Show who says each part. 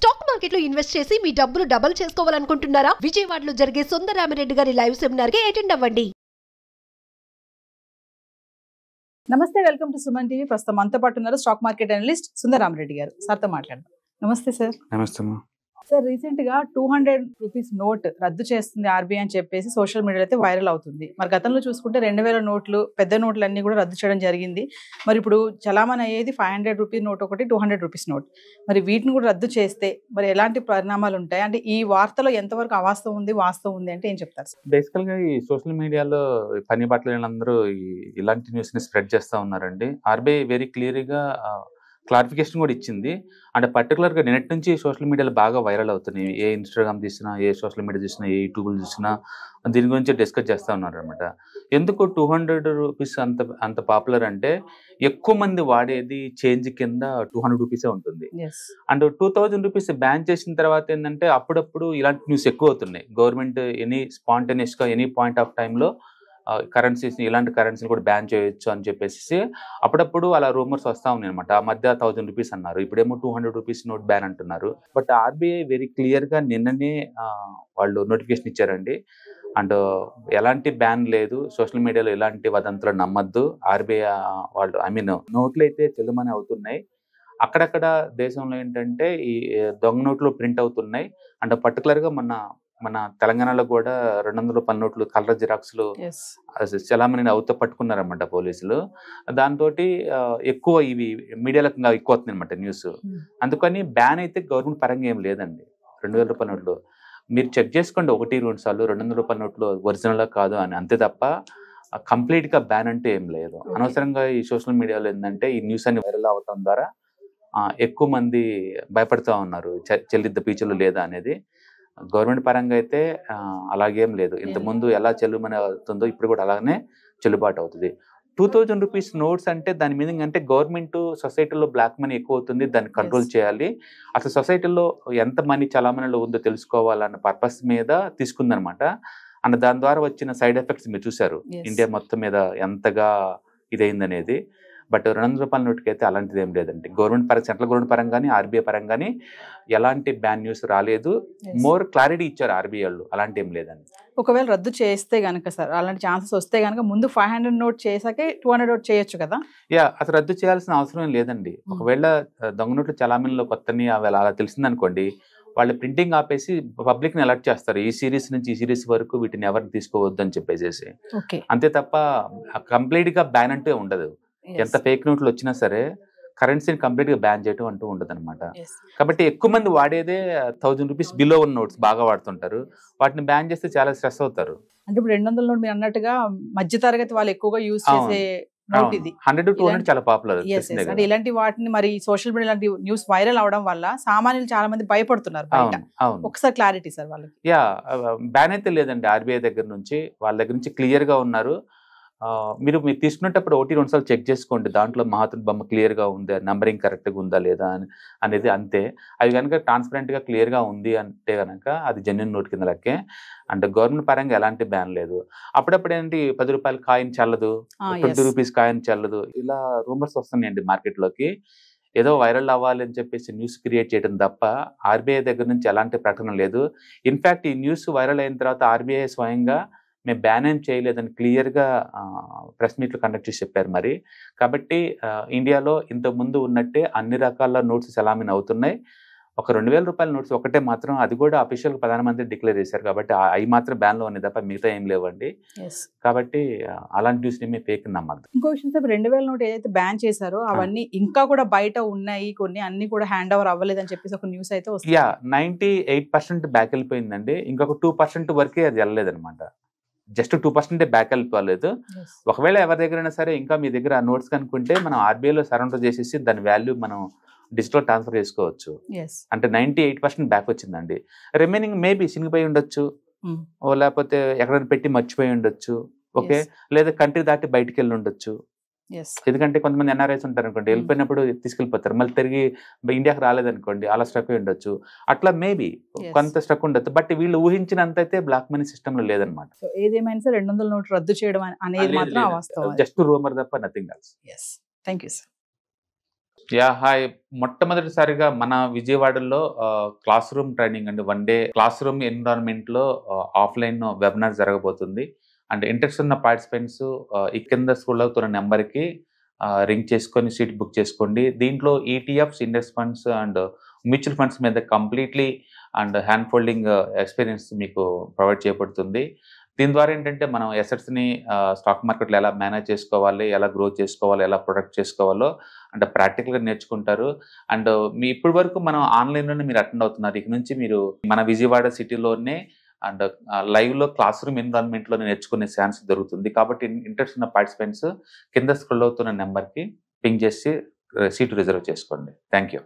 Speaker 1: Stock market లో invest చేసి మీ డబ్బులు డబుల్ చేసుకోవాలనుకుంటున్నారా? విజయవాడలో జరిగే సుందరరామిరెడ్డి గారి లైవ్ సెమినార్ కి అటెండ్ అవ్వండి.
Speaker 2: నమస్తే, వెల్కమ్ టు సుమన్ టీవీ. ప్రస్తుతం మనతో పాటు ఉన్నారు స్టాక్ మార్కెట్ అనలిస్ట్ సుందరరామిరెడ్డి గారు. సార్తో మాట్లాడదాం. నమస్తే సార్.
Speaker 3: నమస్తే.
Speaker 2: సార్, రీసెంట్ గా 200 రూపీస్ నోట్ రద్దు చేస్తుంది ఆర్బీఐ అని చెప్పేసి సోషల్ మీడియాలో అయితే వైరల్ అవుతుంది. మరి గతంలో చూసుకుంటే 2000 నోట్లు, పెద్ద నోట్లు అన్ని కూడా రద్దు చేయడం జరిగింది. మరి ఇప్పుడు చలామణి అయ్యేది 500 రూపీస్ నోట్ ఒకటి, 200 రూపీస్ నోట్. మరి వీటిని కూడా రద్దు చేస్తే మరి ఎలాంటి పరిణామాలు ఉంటాయి? అంటే ఈ వార్తలో ఎంతవరకు అవాస్తవం ఉంది, వాస్తవం ఉంది అంటే ఏం చెప్తారు సార్?
Speaker 3: బేసికల్ గా ఈ సోషల్ మీడియాలో పని బట్టలందరూ ఇలాంటి న్యూస్ ని స్ప్రెడ్ చేస్తా ఉన్నారండి. ఆర్బీఐ వెరీ క్లియర్ గా క్లారిఫికేషన్ కూడా ఇచ్చింది. అంటే పర్టికులర్ గా నిన్నటి నుంచి సోషల్ మీడియాలో బాగా వైరల్ అవుతున్నాయి. ఏ ఇన్స్టాగ్రామ్ తీసినా, ఏ సోషల్ మీడియా చూసినా, ఏ యూట్యూబ్ చూసినా దీని గురించి డిస్కస్ చేస్తూ ఉన్నారు అనమాట. ఎందుకు 200 రూపీస్ అంత పాపులర్ అంటే, ఎక్కువ మంది వాడేది చేంజ్ కింద 200 రూపీసే ఉంటుంది. అండ్ 2000 రూపీస్ బ్యాన్ చేసిన తర్వాత ఏంటంటే అప్పుడప్పుడు ఇలాంటి న్యూస్ ఎక్కువ అవుతున్నాయి. గవర్నమెంట్ ఎనీ స్పాంటేనియస్ గా ఎనీ పాయింట్ ఆఫ్ టైంలో కరెన్సీస్ ఇలాంటి కరెన్సీలు కూడా బ్యాన్ చేయొచ్చు అని చెప్పేసి అప్పుడప్పుడు అలా రూమర్స్ వస్తూ ఉన్నాయి అనమాట. ఆ మధ్య 1000 రూపీస్ అన్నారు, ఇప్పుడేమో 200 రూపీస్ నోట్ బ్యాన్ అంటున్నారు. బట్ ఆర్బీఐ వెరీ క్లియర్ గా నిన్ననే వాళ్ళు నోటిఫికేషన్ ఇచ్చారండి. అండ్ ఎలాంటి బ్యాన్ లేదు, సోషల్ మీడియాలో ఎలాంటి వదంతులు నమ్మద్దు. ఆర్బీఐ వాళ్ళు నోట్లు అయితే చెల్లుమని అవుతున్నాయి. అక్కడక్కడ దేశంలో ఏంటంటే ఈ దొంగ నోట్లు ప్రింట్ అవుతున్నాయి. అండ్ పర్టికులర్ గా మన తెలంగాణలో కూడా 200 రూపాయల నోట్లు కలర్ జిరాక్స్లు చలామణి అవుతా పట్టుకున్నారన్నమాట పోలీసులు. దాంతో ఎక్కువ ఇవి మీడియాలో ఎక్కువ అవుతుంది అనమాట న్యూస్. అందుకని బ్యాన్ అయితే గవర్నమెంట్ పరంగా ఏం లేదండి. 2000 రూపాయల నోట్లు మీరు చెక్ చేసుకోండి, 1-2 సార్లు 200 రూపాయల నోట్లు ఒరిజినల్ కాదు అని, అంతే తప్ప కంప్లీట్ గా బ్యాన్ అంటే ఏం లేదు. అనవసరంగా ఈ సోషల్ మీడియాలో ఏంటంటే ఈ న్యూస్ అన్ని వైరల్ అవటం ద్వారా ఎక్కువ మంది భయపడుతూ ఉన్నారు, చెల్లిద్ద పీచులు లేదా అనేది. గవర్నమెంట్ పరంగా అయితే అలాగేం లేదు. ఇంతకుముందు ఎలా చెల్లుమని అవుతుందో ఇప్పుడు కూడా అలాగనే చెల్లుబాటు అవుతుంది. 2000 రూపీస్ నోట్స్ అంటే దాని మీనింగ్ అంటే గవర్నమెంట్ సొసైటీలో బ్లాక్ మనీ ఎక్కువ అవుతుంది, దాన్ని కంట్రోల్ చేయాలి. అసలు సొసైటీలో ఎంత మనీ చలామణిలో ఉందో తెలుసుకోవాలన్న పర్పస్ మీద తీసుకుందనమాట. అండ్ దాని ద్వారా వచ్చిన సైడ్ ఎఫెక్ట్స్ మీరు చూసారు, ఇండియా మొత్తం మీద ఎంతగా ఇదైందనేది. బట్ 200 రూపాయల నోటుకి అయితే అలాంటిది ఏం లేదండి. సెంట్రల్ గవర్నమెంట్ పరంగానే ఆర్బీఐ పరంగానే ఎలాంటి బ్యాన్ న్యూస్ రాలేదు. మోర్ క్లారిటీ ఇచ్చారు ఆర్బీఐ వాళ్ళు, అలాంటి ఏం లేదండి.
Speaker 2: ఒకవేళ రద్దు చేస్తే గనక సార్, అలాంటి ఛాన్సెస్ వస్తే గనక ముందు 500 నోట్ చేసాకే 200 నోట్ చేయొచ్చు కదా?
Speaker 3: అసలు రద్దు చేయాల్సిన అవసరం లేదండి. ఒకవేళ దొంగ నోట్లు చలామణిలో కొత్తని అలా తెలిసిందనుకోండి, వాళ్ళు ప్రింటింగ్ ఆపేసి పబ్లిక్ ని అలర్ట్ చేస్తారు, ఈ సిరీస్ నుంచి ఈ సిరీస్ వరకు వీటిని ఎవరు తీసుకోవద్దు అని చెప్పేసి. అంతే తప్ప కంప్లీట్ గా బ్యాన్ అంటే ఉండదు. ఎంత ఫేక్ నోట్లు వచ్చినా సరే కరెన్సీని కంప్లీట్ గా బ్యాన్ చేయడం అంటూ ఉండదు అనమాట. కాబట్టి ఎక్కువ మంది వాడేదే 1000 రూపీస్ బిలో ఉన్న నోట్స్ బాగా వాడుతుంటారు. వాటిని బ్యాన్ చేస్తే చాలా స్ట్రెస్ అవుతారు.
Speaker 2: అంటే ఇప్పుడు 200 నోట్ మీరు అన్నట్టుగా మధ్య తరగతి వాళ్ళు ఎక్కువగా యూజ్ చేసే నోట్ ఇది.
Speaker 3: 100-200 చాలా పాపులర్.
Speaker 2: అంటే ఇలాంటి వాటిని మరి సోషల్ మీడియా లాంటి న్యూస్ వైరల్ అవడం వల్ల సామాన్యులు చాలా మంది భయపడుతున్నారు. ఒకసారి క్లారిటీ సార్ వాళ్ళకి.
Speaker 3: బ్యాన్ అయితే లేదండి ఆర్బీఐ దగ్గర నుంచి, వాళ్ళ దగ్గర నుంచి క్లియర్ గా ఉన్నారు. మీరు తీసుకునేటప్పుడు 1-2 సార్లు చెక్ చేసుకోండి, దాంట్లో మహాత్ముడి బొమ్మ క్లియర్ గా ఉందా, నంబరింగ్ కరెక్ట్ గా ఉందా లేదా అనేది. అంతే. అది కనుక ట్రాన్స్పరెంట్ గా క్లియర్ గా ఉంది అంటే కనుక అది జెన్యూన్ నోట్ కింద లెక్కే. అంటే గవర్నమెంట్ పరంగా ఎలాంటి బ్యాన్ లేదు. అప్పుడప్పుడు ఏంటి 10 రూపాయల కాయిన్ చెల్లదు, 20 రూపీస్ కాయిన్ చెల్లదు, ఇలా రూమర్స్ వస్తున్నాయండి మార్కెట్ లోకి. ఏదో వైరల్ అవ్వాలి అని చెప్పేసి న్యూస్ క్రియేట్ చేయడం తప్ప ఆర్బీఐ దగ్గర నుంచి ఎలాంటి ప్రకటన లేదు. ఇన్ఫాక్ట్ ఈ న్యూస్ వైరల్ అయిన తర్వాత ఆర్బీఐ స్వయంగా మేము బ్యాన్ ఏం చేయలేదని క్లియర్గా ప్రెస్ మీట్లు కండక్ట్ చేసి చెప్పారు మరి. కాబట్టి ఇండియాలో ఇంతకుముందు ఉన్నట్టే అన్ని రకాల నోట్స్ చలామణి అవుతున్నాయి. ఒక 2000 రూపాయల నోట్స్ ఒకటే మాత్రం, అది కూడా అఫీషియల్ ప్రధానమంత్రి డిక్లేర్ చేశారు కాబట్టి అవి మాత్రం బ్యాన్లో ఉన్నాయి తప్ప మిగతా ఏం లేవండి. కాబట్టి అలాంటి న్యూస్ మేము ఫేక్ నమ్మద్దు.
Speaker 2: ఇంకో విషయం సార్, 2000 నోట్ ఏదైతే బ్యాన్ చేశారో అవన్నీ ఇంకా కూడా బయట ఉన్నాయి, కొన్ని అన్ని కూడా హ్యాండ్ ఓవర్ అవ్వలేదని చెప్పేసి ఒక న్యూస్ అయితే వస్తుంది.
Speaker 3: 98% బ్యాక్ వెళ్ళిపోయిందండి. ఇంకొక 2% వరకే అది వెళ్ళలేదన్నమాట. Just 2% back వెళ్ళిపోలేదు. ఒకవేళ ఎవరి దగ్గరైనా సరే ఇంకా మీ దగ్గర నోట్స్ కనుక్కుంటే మనం ఆర్బీఐలో సరెండర్ చేసేసి దాని వాల్యూ మనం డిజిటల్ ట్రాన్స్ఫర్ చేసుకోవచ్చు. అంటే 98% బ్యాక్ వచ్చిందండి. రిమైనింగ్ మేబీ చినిగిపోయి ఉండొచ్చు, లేకపోతే ఎక్కడైనా పెట్టి మర్చిపోయి ఉండొచ్చు, ఓకే, లేదా కంట్రీ దాటి బయటికి వెళ్ళి ఉండొచ్చు. ఎందుకంటే కొంతమంది ఎన్ఆర్ఐస్ ఉంటారు అనుకోండి, వెళ్ళిపోయినప్పుడు తీసుకెళ్ళిపోతారు, మళ్ళీ తిరిగి ఇండియాకి రాలేదనుకోండి, అలా స్ట్రక్ అయి ఉండొచ్చు. అట్లా మేబీ కొంత స్ట్రక్ ఉండొచ్చు. బట్ వీళ్ళు ఊహించినంత అయితే బ్లాక్ మనీ సిస్టమ్ లో లేదనమాట.
Speaker 2: ఏదేమైనా సరే 200 నోట్ రద్దు చేయడం అనేది మాత్రం
Speaker 3: జస్ట్ రూమర్ తప్ప nothing else.
Speaker 2: Thank you sir.
Speaker 3: Hi. మొట్టమొదటిసారిగా మన విజయవాడలో క్లాస్ రూమ్ ట్రైనింగ్ అండి. 1 డే క్లాస్ రూమ్ ఎన్విరాన్మెంట్‌లో ఆఫ్‌లైన్ వెబినార్ జరగబోతుంది. అండ్ ఇంట్రెస్ట్ ఉన్న పార్టిసిపెంట్స్ ఈ కింద స్క్రోల్ అవుతున్న నంబర్‌కి రింగ్ చేసుకొని సీట్ బుక్ చేసుకోండి. దీంట్లో ETFs, index funds and mutual funds మీద completely and hand holding experience మీకు ప్రొవైడ్ చేయబడుతుంది. దీని ద్వారా ఏంటంటే మనం అసెట్స్‌ని స్టాక్ మార్కెట్‌లో ఎలా మేనేజ్ చేసుకోవాలి, ఎలా గ్రో చేసుకోవాలి, ఎలా ప్రొటెక్ట్ చేసుకోవాలో అంటే ప్రాక్టికల్‌గా నేర్చుకుంటారు. అండ్ ఇప్పటి వరకు మనం ఆన్‌లైన్‌లోనే మీరు అటెండ్ అవుతున్నారు. ఇక నుంచి మీరు మన విజయవాడ సిటీలోనే అండ్ లైవ్‌లో క్లాస్ రూమ్ ఎన్విరాన్మెంట్‌లోనే నేర్చుకునే ఛాన్స్ దొరుకుతుంది. కాబట్టి ఇంట్రెస్ట్ ఉన్న పార్టిసిపెంట్స్ కింద స్క్రోల్ అవుతున్న నంబర్‌కి పింగ్ చేసి సీట్ రిజర్వ్ చేసుకోండి. Thank you.